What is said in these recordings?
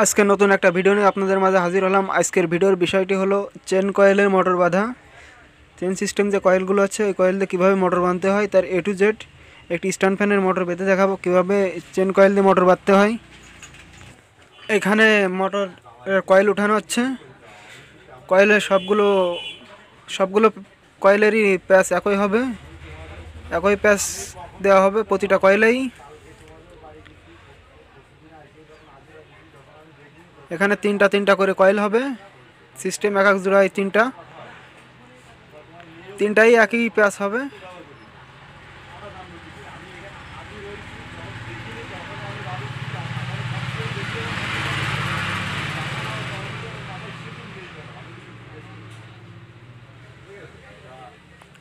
আজকে নতুন একটা ভিডিও নিয়ে আপনাদের মাঝে হাজির হলাম। আজকের ভিডিওর বিষয়টি হলো চেন কয়েলের মোটর বাঁধা। চেন সিস্টেম যে কয়েলগুলো আছে ওই কয়েল দিয়ে কীভাবে মোটর বাঁধতে হয় তার A to Z একটি স্ট্যান্ড ফ্যানের মোটর বেঁধে দেখাবো কীভাবে চেন কয়েল দিয়ে মোটর বাঁধতে হয়। এখানে মোটর কয়েল উঠানো হচ্ছে। কয়েলের সবগুলো কয়েলেরই প্যাচ একই হবে, একই প্যাচ দেওয়া হবে প্রতিটা কয়েলেই। এখানে তিনটা করে কয়েল হবে, সিস্টেম এক এক জোড়ায় তিনটাই একই প্যাচ হবে।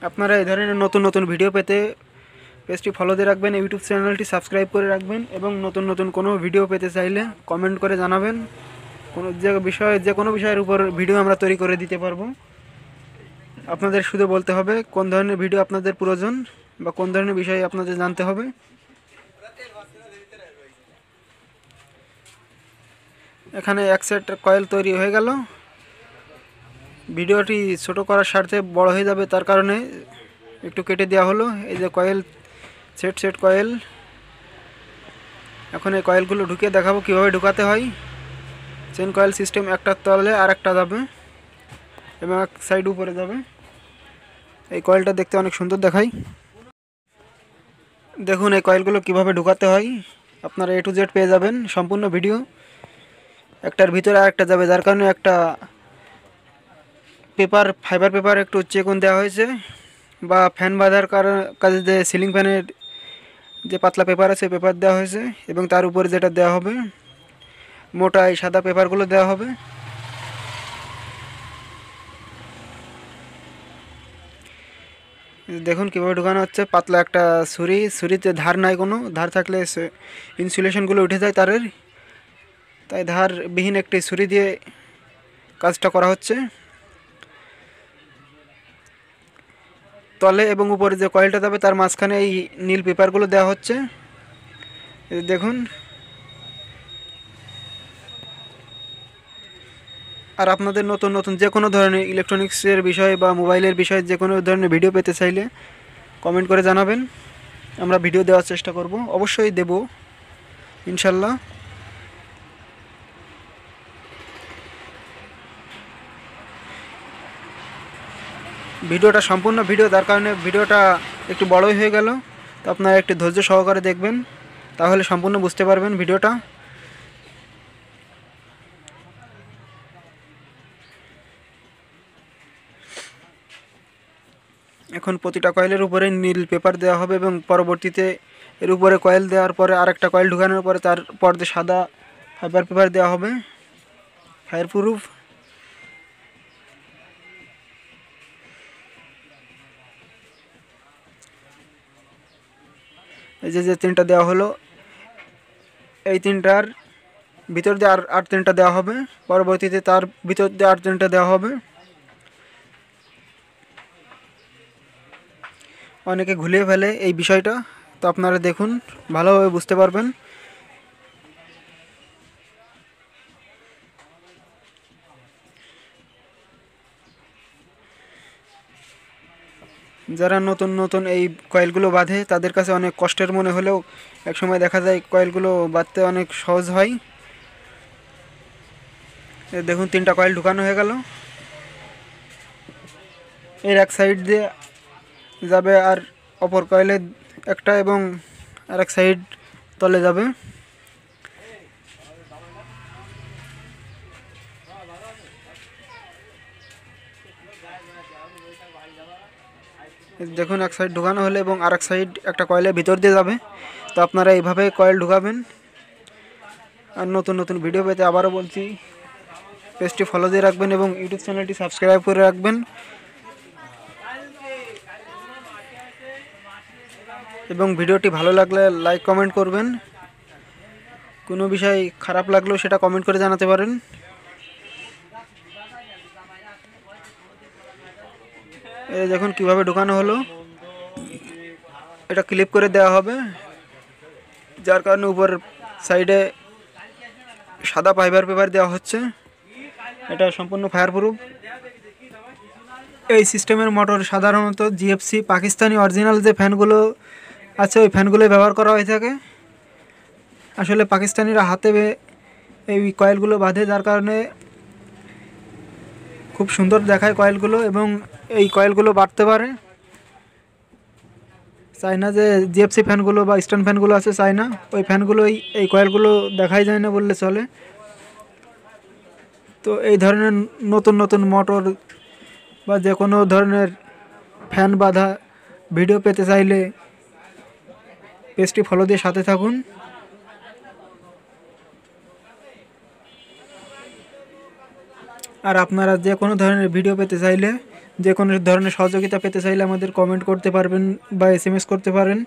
আপনারা এই ধরনের নতুন নতুন ভিডিও পেতে পেজটি ফলো দিয়ে রাখবেন, ইউটিউব চ্যানেলটি সাবস্ক্রাইব করে রাখবেন এবং নতুন নতুন কোনো ভিডিও পেতে চাইলে কমেন্ট করে জানাবেন। যে কোনো বিষয়ের উপর ভিডিও আমরা তৈরি করে দিতে পারবো। আপনাদের শুধু বলতে হবে কোন ধরনের ভিডিও আপনাদের প্রয়োজন বা কোন ধরনের বিষয় আপনাদের জানতে হবে। এখানে এক সেট কয়েল তৈরি হয়ে গেল। ভিডিওটি ছোট করার স্বার্থে বড় হয়ে যাবে, তার কারণে একটু কেটে দেওয়া হলো। এই যে কয়েল, সেট কয়েল। এখন এই কয়েলগুলো ঢুকিয়ে দেখাবো কীভাবে ঢুকাতে হয়। চেন কয়েল সিস্টেম একটার তলে আর একটা যাবে এবং এক সাইড উপরে যাবে। এই কয়েলটা দেখতে অনেক সুন্দর দেখায়। দেখুন এই কয়েলগুলো কিভাবে ঢুকাতে হয়। আপনারা A to Z পেয়ে যাবেন সম্পূর্ণ ভিডিও। একটার ভিতরে আর একটা যাবে, যার কারণে একটা ফাইবার পেপার একটু চেকুন দেওয়া হয়েছে, বা ফ্যান বাঁধার কাজে যে সিলিং ফ্যানের যে পাতলা পেপার আছে পেপার দেওয়া হয়েছে, এবং তার উপরে যেটা দেওয়া হবে মোটা এই সাদা পেপারগুলো দেওয়া হবে। দেখুন কীভাবে ঢুকানো হচ্ছে। পাতলা একটা ছুরিতে ধার নাই, কোনো ধার থাকলে ইনসুলেশনগুলো উঠে যায় তারের, তাই ধারবিহীন একটি ছুরি দিয়ে কাজটা করা হচ্ছে। তলে এবং উপরে যে কয়েলটা যাবে তার মাঝখানে এই নীল পেপারগুলো দেওয়া হচ্ছে। দেখুন, আর আপনাদের নতুন নতুন যে কোনো ধরনের ইলেকট্রনিক্সের বিষয় বা মোবাইলের বিষয়ে যে কোনো ধরনের ভিডিও পেতে চাইলে কমেন্ট করে জানাবেন, আমরা ভিডিও দেওয়ার চেষ্টা করব, অবশ্যই দেব ইনশাল্লাহ। ভিডিওটা সম্পূর্ণ ভিডিও, তার কারণে ভিডিওটা একটু বড়ই হয়ে গেল। তো আপনারা একটু ধৈর্য সহকারে দেখবেন, তাহলে সম্পূর্ণ বুঝতে পারবেন ভিডিওটা। এখন প্রতিটা কয়েলের উপরে নীল পেপার দেওয়া হবে এবং পরবর্তীতে এর উপরে কয়েল দেওয়ার পরে আরেকটা কয়েল ঢুকানোর পরে তারপর সাদা ফাইবার পেপার দেওয়া হবে, ফায়ার প্রুফ। এই যে তিনটা দেওয়া হলো, এই তিনটার ভিতর দিয়ে আর তিনটা দেওয়া হবে, পরবর্তীতে তার ভিতর দিয়ে আর তিনটা দেওয়া হবে। অনেকে ঘুলিয়ে ফেলে এই বিষয়টা, তো আপনারা দেখুন, ভালোভাবে বুঝতে পারবেন। যারা নতুন নতুন এই কয়েলগুলো বাঁধে তাদের কাছে অনেক কষ্টের মনে হলেও একসময় দেখা যায় কয়েলগুলো বাঁধতে অনেক সহজ হয়। দেখুন তিনটা কয়েল ঢুকানো হয়ে গেল। এর এক সাইড দিয়ে যাবে আর অপর কয়েলের একটা, এবং আর এক সাইড তলে যাবে। দেখুন এক সাইড ঢুকানো হলে এবং আর এক সাইড একটা কয়েলের ভিতর দিয়ে যাবে। তো আপনারা এইভাবে কয়েল ঢুকাবেন। আর নতুন নতুন ভিডিও পেতে আবারও বলছি, পেজটি ফলো দিয়ে রাখবেন এবং ইউটিউব চ্যানেলটি সাবস্ক্রাইব করে রাখবেন, এবং ভিডিওটি ভালো লাগলে লাইক কমেন্ট করবেন। কোনো বিষয় খারাপ লাগলেও সেটা কমেন্ট করে জানাতে পারেন। এই দেখুন কিভাবে ঢুকানো হলো। এটা ক্লিপ করে দেওয়া হবে, যার কারণে উপর সাইডে সাদা ফাইবার পেপার দেওয়া হচ্ছে, এটা সম্পূর্ণ ফায়ারপ্রুফ। এই সিস্টেমের মোটর সাধারণত জিএফসি পাকিস্তানি অরিজিনাল যে ফ্যানগুলো আছে ওই ফ্যানগুলোই ব্যবহার করা হয়ে থাকে। আসলে পাকিস্তানিরা হাতে এই কয়েলগুলো বাঁধে, যার কারণে খুব সুন্দর দেখায় কয়েলগুলো এবং এই কয়েলগুলো বাড়তে পারে। চায়না যে জিএফসি ফ্যানগুলো বা স্ট্যান্ড ফ্যানগুলো আছে চায়না, ওই ফ্যানগুলোই এই কয়েলগুলো দেখাই যায় না বললে চলে। তো এই ধরনের নতুন নতুন মোটর বা যে কোনো ধরনের ফ্যান বাঁধা ভিডিও পেতে চাইলে পেজটি ফলো দিয়ে সাথে থাকুন। আর আপনারা যে কোনো ধরনের ভিডিও পেতে চাইলে, যে কোনো ধরনের সহযোগিতা পেতে চাইলে আমাদের কমেন্ট করতে পারবেন বা এসএমএস করতে পারেন।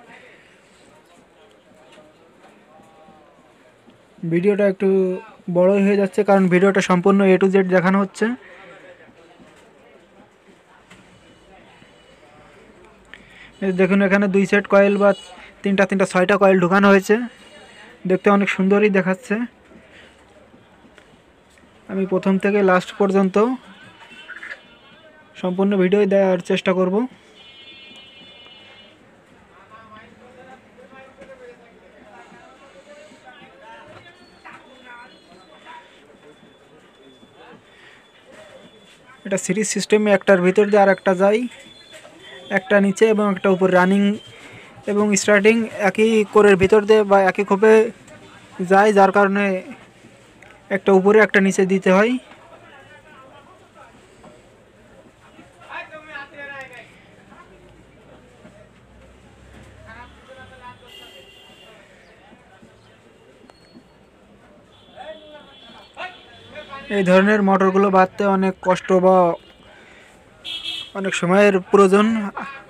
ভিডিওটা একটু বড়ই হয়ে যাচ্ছে কারণ ভিডিওটা সম্পূর্ণ A to Z দেখানো হচ্ছে। দেখুন এখানে 2 সেট কয়েল বা তিনটা 6টা কয়েল ঢুকানো হয়েছে, দেখতে অনেক সুন্দরই দেখাচ্ছে। আমি প্রথম থেকে লাস্ট পর্যন্ত সম্পূর্ণ ভিডিও দেওয়ার চেষ্টা করব। এটা সিরিজ সিস্টেমে একটার ভিতর দিয়ে আর একটা যায়, একটা নিচে এবং একটা উপর রানিং এবং স্টার্টিং একই কোরের ভিতর দিয়ে বা একই খোপে যায়, যার কারণে একটা উপরে একটা নিচে দিতে হয়। এই ধরনের মোটরগুলো বাঁধতে অনেক কষ্ট বা অনেক সময়ের প্রয়োজন।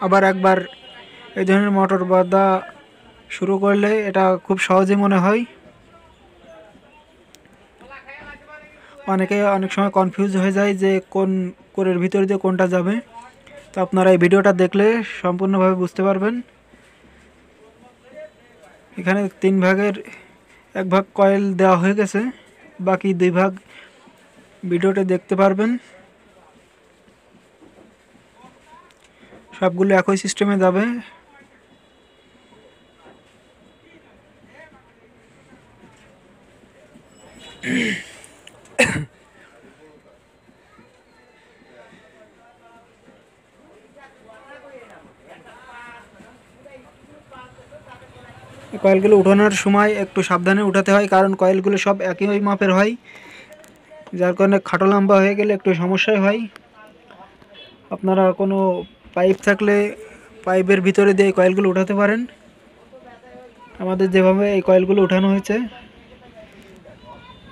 আবার একবার এই ধরনের মোটর বাঁধা শুরু করলে এটা খুব সহজে মনে হয়। অনেকে অনেক সময় কনফিউজ হয়ে যায় যে কোন কোরের ভিতর দিয়ে কোনটা যাবে। তো আপনারা এই ভিডিওটা দেখলে সম্পূর্ণভাবে বুঝতে পারবেন। এখানে 3 ভাগের 1 ভাগ কয়েল দেওয়া হয়ে গেছে, বাকি 2 ভাগ ভিডিওতে দেখতে পারবেন। সবগুলো একই সিস্টেমে যাবে। কয়েলগুলো উঠানোর সময় একটু সাবধানে উঠাতে হয়, কারণ কয়েলগুলো সব একই মাপের হয়, যার কারণে খাটো লম্বা হয়ে গেলে একটু সমস্যাই হয়। আপনারা কোনো পাইপ থাকলে পাইপের ভিতরে দিয়ে কয়েলগুলো উঠাতে পারেন। আমাদের যেভাবে এই কয়েলগুলো উঠানো হয়েছে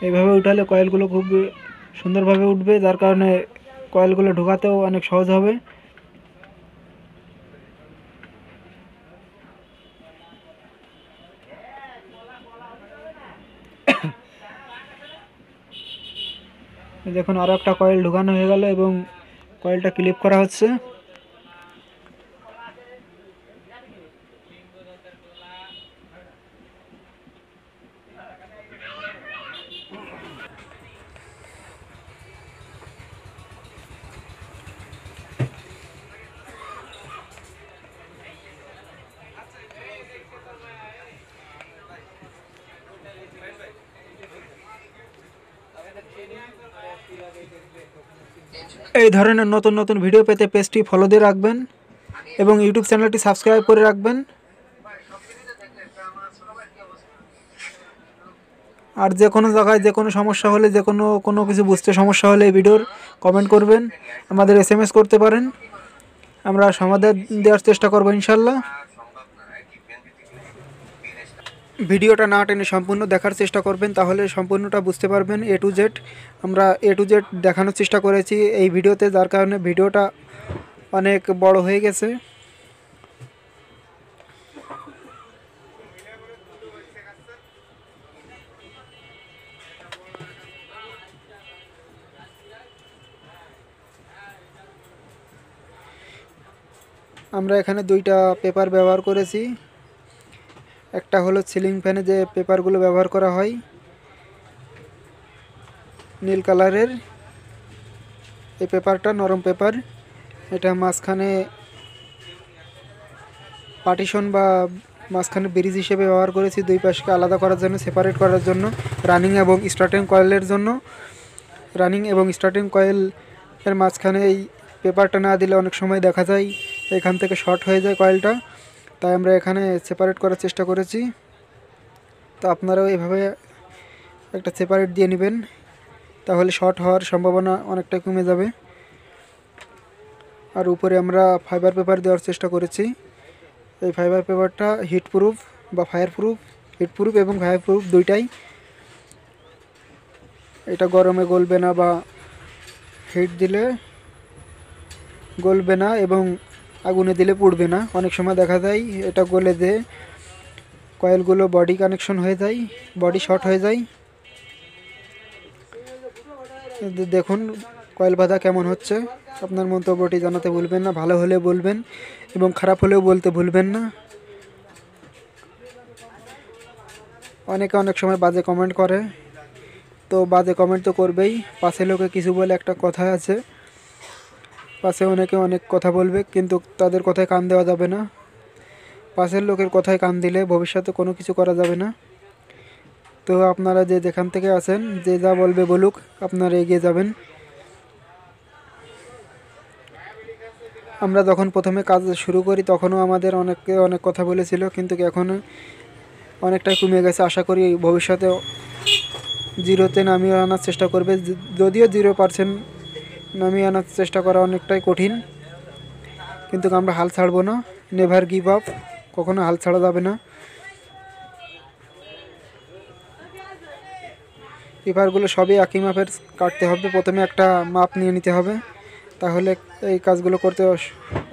এইভাবে উঠালে কয়েলগুলো খুব সুন্দরভাবে উঠবে, যার কারণে কয়েলগুলো ঢোকাতেও অনেক সহজ হবে। দেখুন আরও একটা কয়েল ঢোকানো হয়ে গেল এবং কয়েলটা ক্লিপ করা হচ্ছে। এই ধরনের নতুন নতুন ভিডিও পেতে পেজটি ফলো দিয়ে রাখবেন এবং ইউটিউব চ্যানেলটি সাবস্ক্রাইব করে রাখবেন। আর যে কোনো জায়গায় যে কোনো সমস্যা হলে, যে কোনো কিছু বুঝতে সমস্যা হলে এই ভিডিওর কমেন্ট করবেন, আমাদের এসএমএস করতে পারেন, আমরা সমাধান দেওয়ার চেষ্টা করব ইনশাল্লাহ। ভিডিওটা না টেনে সম্পূর্ণ দেখার চেষ্টা করবেন, তাহলে সম্পূর্ণটা বুঝতে পারবেন। A to Z আমরা A to Z দেখানোর চেষ্টা করেছি এই ভিডিওতে, যার কারণে ভিডিওটা অনেক বড় হয়ে গেছে। আমরা এখানে 2টা পেপার ব্যবহার করেছি। একটা হলো সিলিং ফ্যানে যে পেপারগুলো ব্যবহার করা হয়, নীল কালারের এই পেপারটা নরম পেপার, এটা মাঝখানে পার্টিশন বা মাঝখানে ব্রিজ হিসেবে ব্যবহার করেছি, দুই পাশকে আলাদা করার জন্য, সেপারেট করার জন্য, রানিং এবং স্টার্টিং কয়েলের জন্য। রানিং এবং স্টার্টিং কয়েলের মাঝখানে এই পেপারটা না দিলে অনেক সময় দেখা যায় এখান থেকে শর্ট হয়ে যায় কয়েলটা, তাই আমরা এখানে সেপারেট করার চেষ্টা করেছি। তো আপনারাও এভাবে একটা সেপারেট দিয়ে নেবেন, তাহলে শর্ট হওয়ার সম্ভাবনা অনেকটা কমে যাবে। আর উপরে আমরা ফাইবার পেপার দেওয়ার চেষ্টা করেছি। এই ফাইবার পেপারটা হিট প্রুফ বা ফায়ার প্রুফ, হিট প্রুফ এবং ফায়ার প্রুফ দুইটাই। এটা গরমে গলবে না বা হিট দিলে গলবে না এবং আগুনে দিলে পুড়বে না। অনেক সময় দেখা যায় এটা গলে দিয়ে কয়েলগুলো বডি কানেকশন হয়ে যায়, বডি শর্ট হয়ে যায়। দেখুন কয়েল বাঁধা কেমন হচ্ছে। আপনার মন্তব্যটি জানাতে ভুলবেন না, ভালো হলে বলবেন এবং খারাপ হলেও বলতে ভুলবেন না। অনেকে অনেক সময় বাজে কমেন্ট করে, তো বাজে কমেন্ট তো করবেই, পাশে লোকে কিছু বলে একটা কথা আছে, পাশে অনেকে অনেক কথা বলবে, কিন্তু তাদের কথায় কান দেওয়া যাবে না। পাশের লোকের কথায় কান দিলে ভবিষ্যতে কোনো কিছু করা যাবে না। তো আপনারা যে যেখান থেকে আছেন, যে যা বলবে বলুক, আপনারা এগিয়ে যাবেন। আমরা যখন প্রথমে কাজ শুরু করি তখনও আমাদের অনেকে অনেক কথা বলেছিল, কিন্তু এখন অনেকটাই কমে গেছে। আশা করি ভবিষ্যতে জিরোতে নামিয়ে আনার চেষ্টা করবে, যদিও 0% নামিয়ে আনার চেষ্টা করা অনেকটাই কঠিন, কিন্তু আমরা হাল ছাড়বো না। নেভার গিভ আপ, কখনো হাল ছাড়া যাবে না। পেপারগুলো সবই একই মাপের কাটতে হবে, প্রথমে একটা মাপ নিয়ে নিতে হবে, তাহলে এই কাজগুলো করতে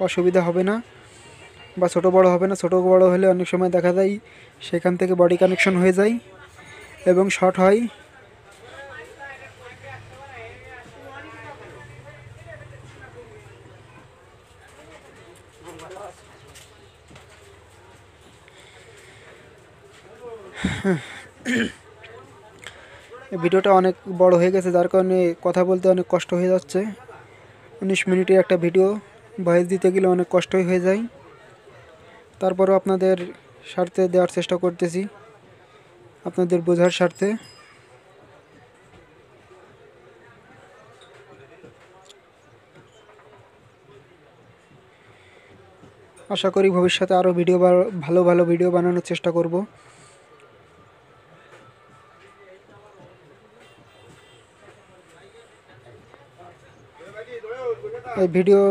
অসুবিধা হবে না বা ছোট বড় হবে না। ছোট বড় হলে অনেক সময় দেখা যায় সেখান থেকে বডি কানেকশন হয়ে যায় এবং শর্ট হয়। ভিডিওটা অনেক বড় হয়ে গেছে, যার কারণে কথা বলতে অনেক কষ্ট হয়ে যাচ্ছে। 19 মিনিটের একটা ভিডিও ভয়েস দিতে গেলে অনেক কষ্টই হয়ে যায়। তারপরও আপনাদের স্বার্থে দেওয়ার চেষ্টা করতেছি, আপনাদের বোঝার স্বার্থে। আশা করি ভবিষ্যতে আরও ভালো ভালো ভিডিও বানানোর চেষ্টা করব। এই ভিডিও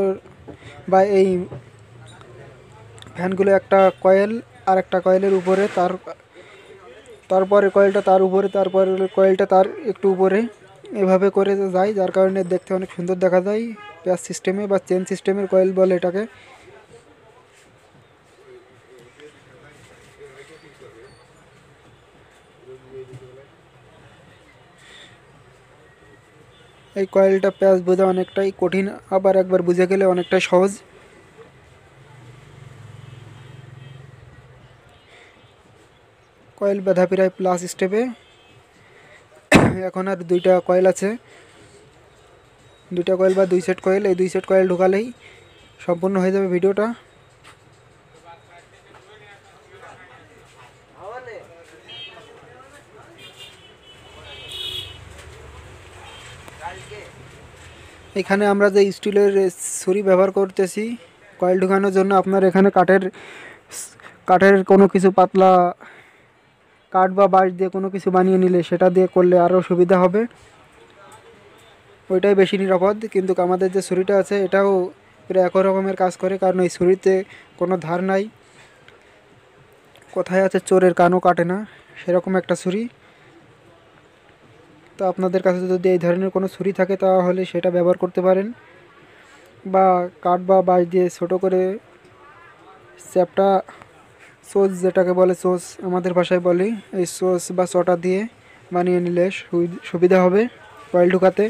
বা এই ফ্যানগুলো একটা কয়েল আর একটা কয়েলের উপরে, তারপরে কয়েলটা তার উপরে, তারপরে কয়েলটা তার একটু উপরে, এভাবে করে যায়, যার কারণে দেখতে অনেক সুন্দর দেখা যায়। প্যাচ সিস্টেমে বা চেন সিস্টেমের কয়েল বলে এটাকে। এই কয়েলটা প্যাচ বোঝা অনেকটাই কঠিন, আবার একবার বুঝে গেলে অনেকটাই সহজ। কয়েল বাঁধা প্রায় প্লাস স্টেপে। এখন আর দুইটা কয়েল আছে, দুইটা কয়েল বা 2 সেট কয়েল, এই 2 সেট কয়েল ঢোকালেই সম্পূর্ণ হয়ে যাবে ভিডিওটা। এখানে আমরা যে স্টিলের ছুরি ব্যবহার করতেছি কয়েল ঢোকানোর জন্য, আপনার এখানে কাঠের কোনো কিছু পাতলা কাঠ বা বাঁশ দিয়ে কোনো কিছু বানিয়ে নিলে সেটা দিয়ে করলে আরও সুবিধা হবে, ওইটাই বেশি নিরাপদ। কিন্তু আমাদের যে ছুরিটা আছে এটাও প্রায় একই রকমের কাজ করে, কারণ এই ছুরিতে কোনো ধার নাই। কথায় আছে চোরের কানও কাটে না, সেরকম একটা ছুরি। তো আপনাদের কাছে যদি এই ধরনের কোনো ছুরি থাকে তাহলে সেটা ব্যবহার করতে পারেন, বা কাঠ বা বাঁশ দিয়ে ছোটো করে চ্যাপটা সোস, যেটাকে বলে সোস আমাদের ভাষায় বলি, এই সোস বা চটা দিয়ে বানিয়ে নিলে সুবিধা হবে কয়েল ঢুকাতে।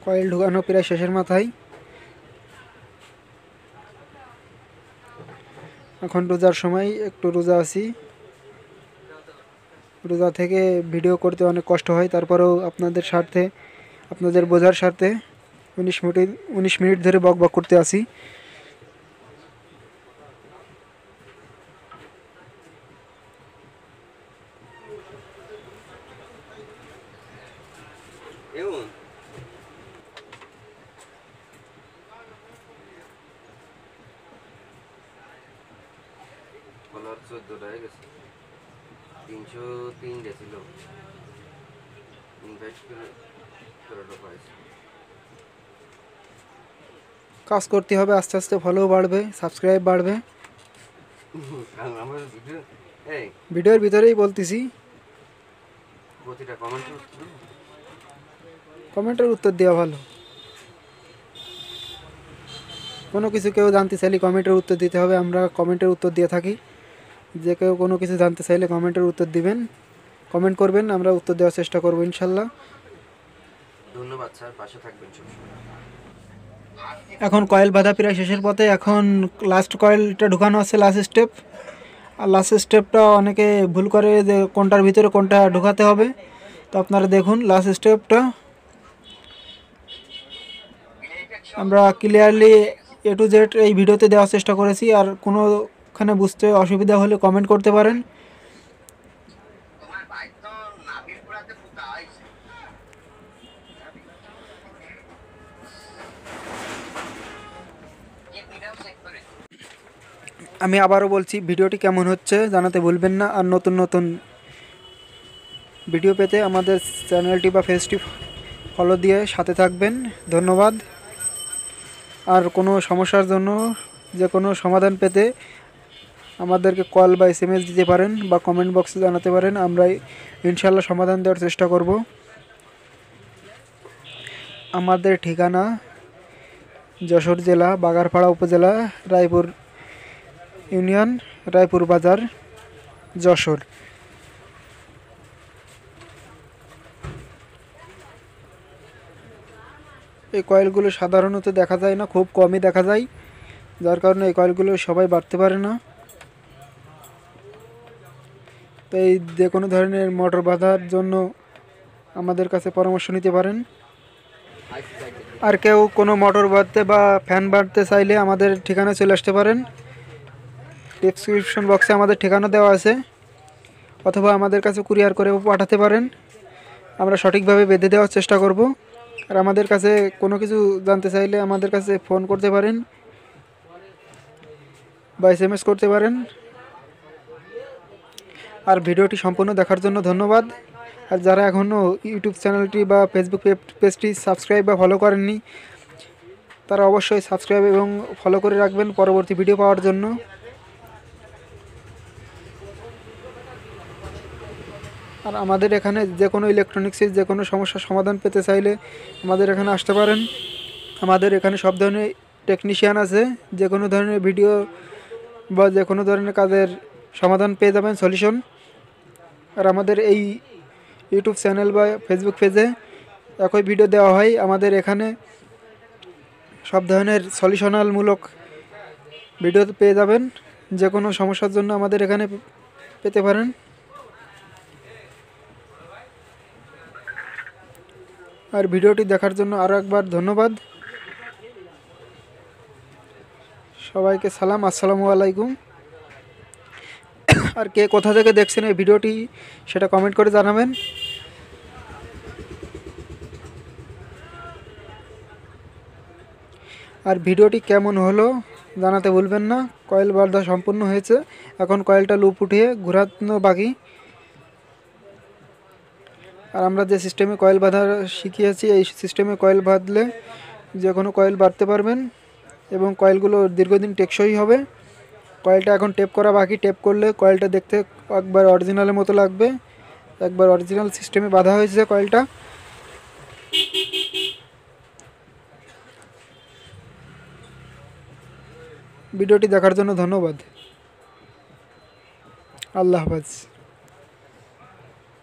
কয়েল ঢুকানো প্রায় শেষের মাথায়। এখন রোজার সময় একটু রোজা আছি, রোজা থেকে ভিডিও করতে অনেক কষ্ট হয়, তারপরেও আপনাদের স্বার্থে, আপনাদের বোঝার স্বার্থে 19 মিনিট ধরে বক বক করতে আসি। ফলোয়ার 14টা হয়ে গেছে, 303 গেছিল, ইনভাইট করে 13টা পাইছে। কাজ করতে হবে, আস্তে আস্তে ফলো বাড়বে, সাবস্ক্রাইব বাড়বে। আমার ভিডিওর ভিতরেই বলতেছি, প্রতিটা কমেন্টের উত্তর দেওয়া ভালো। কোনো কিছু কেউ জানতে চাইলে কমেন্টের উত্তর দিতে হবে, আমরা কমেন্টের উত্তর দিয়ে থাকি। যে কেউ কোনো কিছু জানতে চাইলে কমেন্টের উত্তর দিবেন, কমেন্ট করবেন, আমরা উত্তর দেওয়ার চেষ্টা করবো ইনশাল্লাহ। ধন্যবাদ স্যার, পাশে থাকবেন সবসময়। এখন কয়েল বাঁধা প্রায় শেষের পথে, এখন লাস্ট কয়েলটা ঢুকানো আছে, লাস্ট স্টেপ। আর লাস্ট স্টেপটা অনেকে ভুল করে যে কোনটার ভিতরে কোনটা ঢুকাতে হবে, তো আপনারা দেখুন লাস্ট স্টেপটা আমরা ক্লিয়ারলি A to Z এই ভিডিওতে দেওয়ার চেষ্টা করেছি। আর কোনোখানে বুঝতে অসুবিধা হলে কমেন্ট করতে পারেন। আমি আবারও বলছি, ভিডিওটি কেমন হচ্ছে জানাতে ভুলবেন না। আর নতুন নতুন ভিডিও পেতে আমাদের চ্যানেলটি বা পেজটি ফলো দিয়ে সাথে থাকবেন। ধন্যবাদ। আর কোনো সমস্যার জন্য যে কোনো সমাধান পেতে আমাদেরকে কল বা SMS দিতে পারেন বা কমেন্ট বক্সে জানাতে পারেন, আমরা ইনশাল্লাহ সমাধান দেওয়ার চেষ্টা করব। আমাদের ঠিকানা যশোর জেলা, বাগারপাড়া উপজেলা, রায়পুর ইউনিয়ন, রায়পুর বাজার, যশোর। এই কয়েলগুলো সাধারণত দেখা যায় না, খুব কমই দেখা যায়, যার কারণে এই কয়েলগুলো সবাই বাড়তে পারে না। তাই যে কোনো ধরনের মোটর বাঁধার জন্য আমাদের কাছে পরামর্শ নিতে পারেন। আর কেউ কোনো মোটর বাঁধতে বা ফ্যান বাঁধতে চাইলে আমাদের ঠিকানা চলে আসতে পারেন। ডেসক্রিপশন বক্সে আমাদের ঠিকানা দেওয়া আছে, অথবা আমাদের কাছে কুরিয়ার করে পাঠাতে পারেন, আমরা সঠিকভাবে বেঁধে দেওয়ার চেষ্টা করব। আর আমাদের কাছে কোনো কিছু জানতে চাইলে আমাদের কাছে ফোন করতে পারেন বা SMS করতে পারেন। আর ভিডিওটি সম্পূর্ণ দেখার জন্য ধন্যবাদ। আর যারা এখনও ইউটিউব চ্যানেলটি বা ফেসবুক পেজটি সাবস্ক্রাইব বা ফলো করেননি, তারা অবশ্যই সাবস্ক্রাইব এবং ফলো করে রাখবেন পরবর্তী ভিডিও পাওয়ার জন্য। আর আমাদের এখানে যে কোনো ইলেকট্রনিক্সের যে কোনো সমস্যার সমাধান পেতে চাইলে আমাদের এখানে আসতে পারেন। আমাদের এখানে সব ধরনের টেকনিশিয়ান আছে, যে কোনো ধরনের ভিডিও বা যে কোনো ধরনের কাজের সমাধান পেয়ে যাবেন, সলিউশন। আর আমাদের এই ইউটিউব চ্যানেল বা ফেসবুক পেজে একই ভিডিও দেওয়া হয়। আমাদের এখানে সব ধরনের সলিউশনালমূলক ভিডিও পেয়ে যাবেন, যে কোনো সমস্যার জন্য আমাদের এখানে পেতে পারেন। আর ভিডিওটি দেখার জন্য আরও একবার ধন্যবাদ। সবাইকে সালাম, আসসালামু আলাইকুম। আর কে কোথা থেকে দেখছেন এই ভিডিওটি সেটা কমেন্ট করে জানাবেন। আর ভিডিওটি কেমন হলো জানাতে ভুলবেন না। কয়েল বাঁধা সম্পূর্ণ হয়েছে, এখন কয়েলটা লুপ উঠিয়ে ঘোরানো বাকি। আর আমরা যে সিস্টেমে কয়েল বাঁধা শিখিয়েছি, এই সিস্টেমে কয়েল বাঁধলে যে কোনো কয়েল বাঁধতে পারবেন এবং কয়েলগুলো দীর্ঘদিন টেকসই হবে। কয়েলটা এখন টেপ করা বাকি, টেপ করলে কয়েলটা দেখতে একবার অরিজিনালের মতো লাগবে। একবার অরিজিনাল সিস্টেমে বাঁধা হয়েছে কয়েলটা। ভিডিওটি দেখার জন্য ধন্যবাদ। আল্লাহ হাফেজ।